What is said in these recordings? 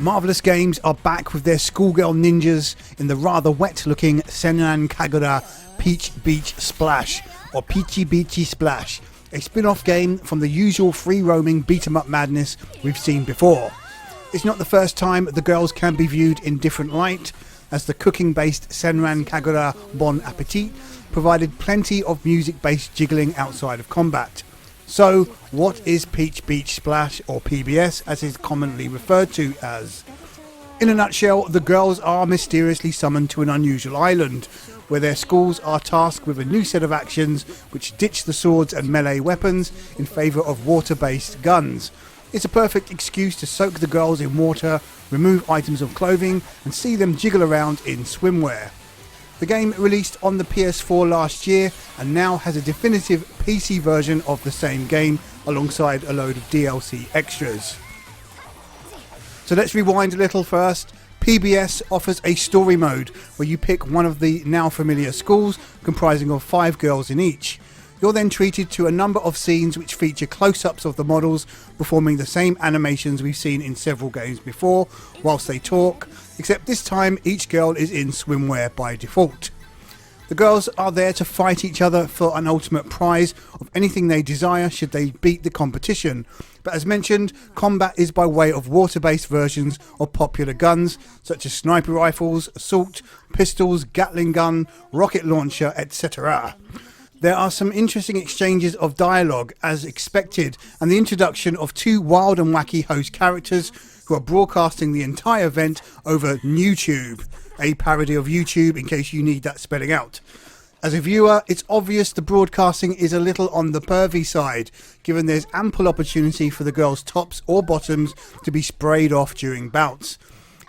Marvelous Games are back with their schoolgirl ninjas in the rather wet-looking Senran Kagura Peach Beach Splash, or Peachy Beachy Splash, a spin-off game from the usual free-roaming beat-em-up madness we've seen before. It's not the first time the girls can be viewed in different light, as the cooking-based Senran Kagura Bon Appetit provided plenty of music-based jiggling outside of combat. So, what is Peach Beach Splash, or PBS as is commonly referred to as? In a nutshell, the girls are mysteriously summoned to an unusual island, where their schools are tasked with a new set of actions which ditch the swords and melee weapons in favour of water-based guns. It's a perfect excuse to soak the girls in water, remove items of clothing, and see them jiggle around in swimwear. The game released on the PS4 last year and now has a definitive PC version of the same game alongside a load of DLC extras. So let's rewind a little first. PBS offers a story mode where you pick one of the now familiar schools comprising of 5 girls in each. You're then treated to a number of scenes which feature close-ups of the models performing the same animations we've seen in several games before whilst they talk, except this time each girl is in swimwear by default. The girls are there to fight each other for an ultimate prize of anything they desire should they beat the competition, but as mentioned, combat is by way of water-based versions of popular guns such as sniper rifles, assault, pistols, Gatling gun, rocket launcher, etc. There are some interesting exchanges of dialogue as expected, and the introduction of 2 wild and wacky host characters who are broadcasting the entire event over YouTube, a parody of YouTube in case you need that spelling out. As a viewer, it's obvious the broadcasting is a little on the pervy side, given there's ample opportunity for the girls' tops or bottoms to be sprayed off during bouts.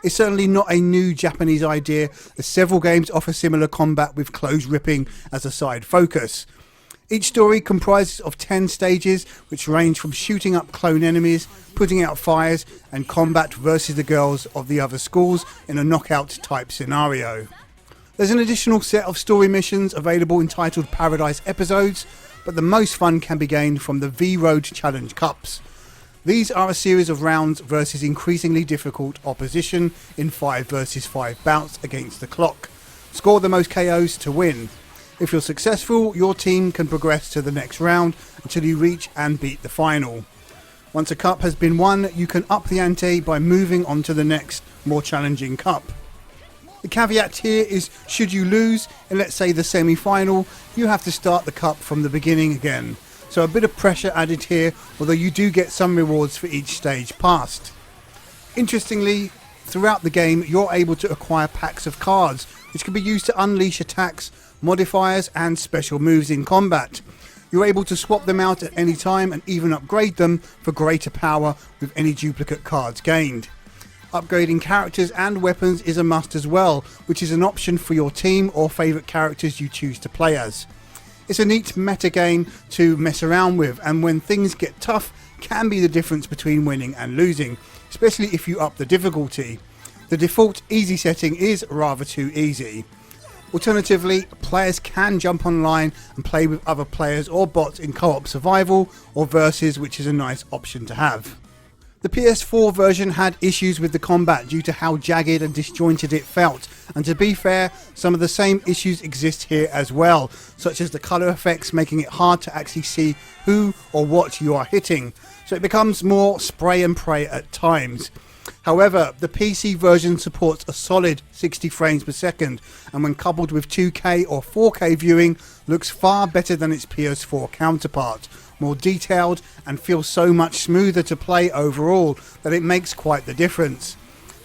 It's certainly not a new Japanese idea, as several games offer similar combat with clothes ripping as a side focus. Each story comprises of 10 stages, which range from shooting up clone enemies, putting out fires, and combat versus the girls of the other schools in a knockout type scenario. There's an additional set of story missions available entitled Paradise Episodes, but the most fun can be gained from the V-Road Challenge Cups. These are a series of rounds versus increasingly difficult opposition in 5 versus 5 bouts against the clock. Score the most KOs to win. If you're successful, your team can progress to the next round until you reach and beat the final. Once a cup has been won, you can up the ante by moving on to the next, more challenging cup. The caveat here is, should you lose in, let's say, the semi-final, you have to start the cup from the beginning again. So a bit of pressure added here, although you do get some rewards for each stage passed. Interestingly, throughout the game you're able to acquire packs of cards, which can be used to unleash attacks, modifiers and special moves in combat. You're able to swap them out at any time and even upgrade them for greater power with any duplicate cards gained. Upgrading characters and weapons is a must as well, which is an option for your team or favourite characters you choose to play as. It's a neat meta game to mess around with, and when things get tough can be the difference between winning and losing, especially if you up the difficulty. The default easy setting is rather too easy. Alternatively, players can jump online and play with other players or bots in co-op survival or versus, which is a nice option to have. The PS4 version had issues with the combat due to how jagged and disjointed it felt, and to be fair, some of the same issues exist here as well, such as the colour effects making it hard to actually see who or what you are hitting, so it becomes more spray and pray at times. However, the PC version supports a solid 60 frames per second, and when coupled with 2K or 4K viewing, looks far better than its PS4 counterpart. More detailed and feels so much smoother to play overall that it makes quite the difference.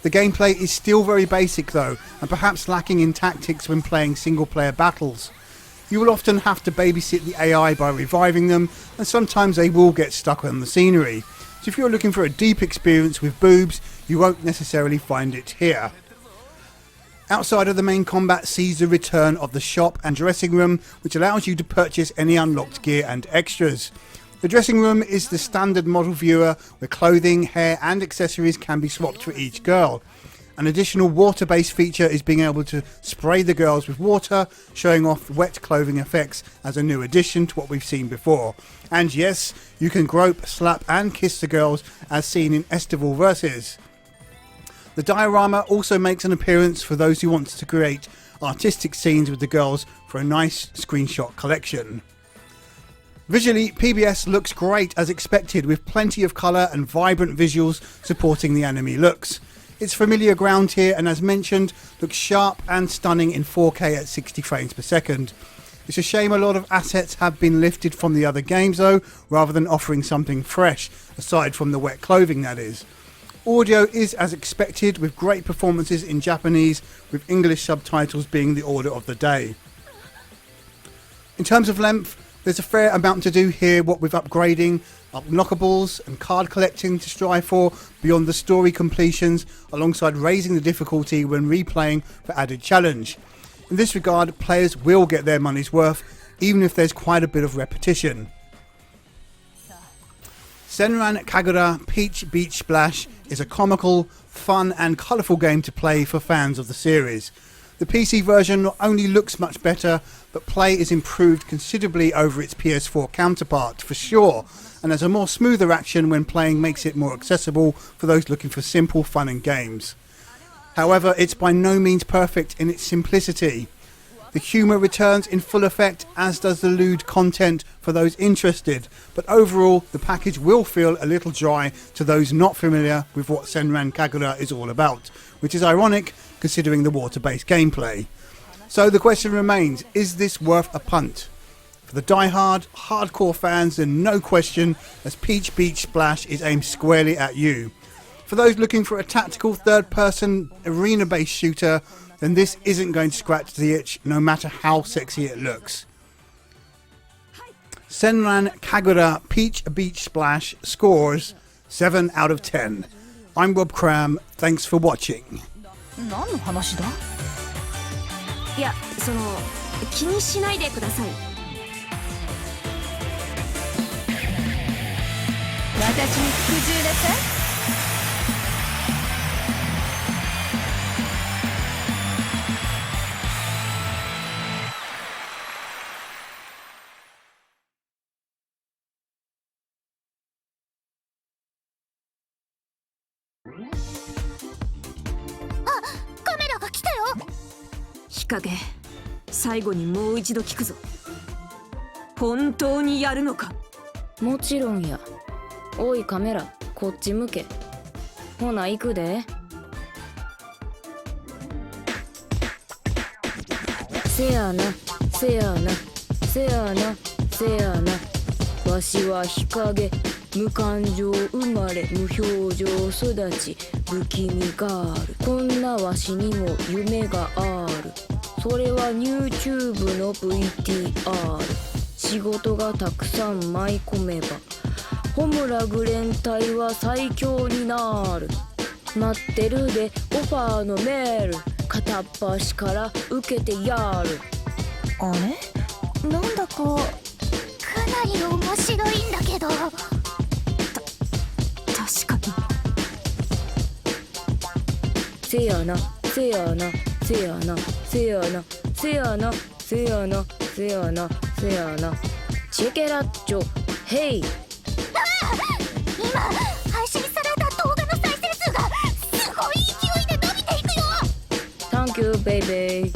The gameplay is still very basic though, and perhaps lacking in tactics when playing single player battles. You will often have to babysit the AI by reviving them, and sometimes they will get stuck on the scenery. So if you're looking for a deep experience with boobs, you won't necessarily find it here. Outside of the main combat sees the return of the shop and dressing room, which allows you to purchase any unlocked gear and extras. The dressing room is the standard model viewer where clothing, hair and accessories can be swapped for each girl. An additional water-based feature is being able to spray the girls with water, showing off wet clothing effects as a new addition to what we've seen before. And yes, you can grope, slap and kiss the girls as seen in Estival Versus. The diorama also makes an appearance for those who want to create artistic scenes with the girls for a nice screenshot collection. Visually, PBS looks great as expected, with plenty of colour and vibrant visuals supporting the anime looks. It's familiar ground here, and as mentioned, looks sharp and stunning in 4K at 60 frames per second. It's a shame a lot of assets have been lifted from the other games though, rather than offering something fresh, aside from the wet clothing that is. Audio is as expected, with great performances in Japanese, with English subtitles being the order of the day. In terms of length, there's a fair amount to do here, what with upgrading, unlockables and card collecting to strive for beyond the story completions, alongside raising the difficulty when replaying for added challenge. In this regard, players will get their money's worth, even if there's quite a bit of repetition. Senran Kagura Peach Beach Splash is a comical, fun and colourful game to play for fans of the series. The PC version not only looks much better, but play is improved considerably over its PS4 counterpart, for sure, and has a more smoother action when playing makes it more accessible for those looking for simple fun and games. However, it's by no means perfect in its simplicity. The humour returns in full effect, as does the lewd content for those interested, but overall the package will feel a little dry to those not familiar with what Senran Kagura is all about, which is ironic considering the water-based gameplay. So the question remains, is this worth a punt? For the die-hard, hardcore fans, then no question, as Peach Beach Splash is aimed squarely at you. For those looking for a tactical third-person arena-based shooter, then this isn't going to scratch the itch, no matter how sexy it looks. Senran Kagura Peach Beach Splash scores 7 out of 10. I'm Rob Cram, thanks for watching. 何の話だ？いや、気にしないでください。私に服従なさい。カメラが来たよ。日陰、最後にもう一度聞くぞ。本当にやるのか？もちろんや。おいカメラ、こっち向け。ほな行くで。せやな、せやな、せやな、せやな。わしは日陰、無感情生まれ、無表情育ち、不気味ガール。こんなわしにも夢がある。それは YouTube の VTR。仕事がたくさん舞い込めば、ホムラグレン隊は最強になる。待ってるでオファーのメール、片っ端から受けてやる。あれ？なんだかかなり面白いんだけど。確かに。せやな、せやな、せやな、せやな、せやな、せやな、せやな、せやな。チェケラッチョ、ヘイ。今配信された動画の再生数がすごい勢いで伸びていくよ。Thank you, baby.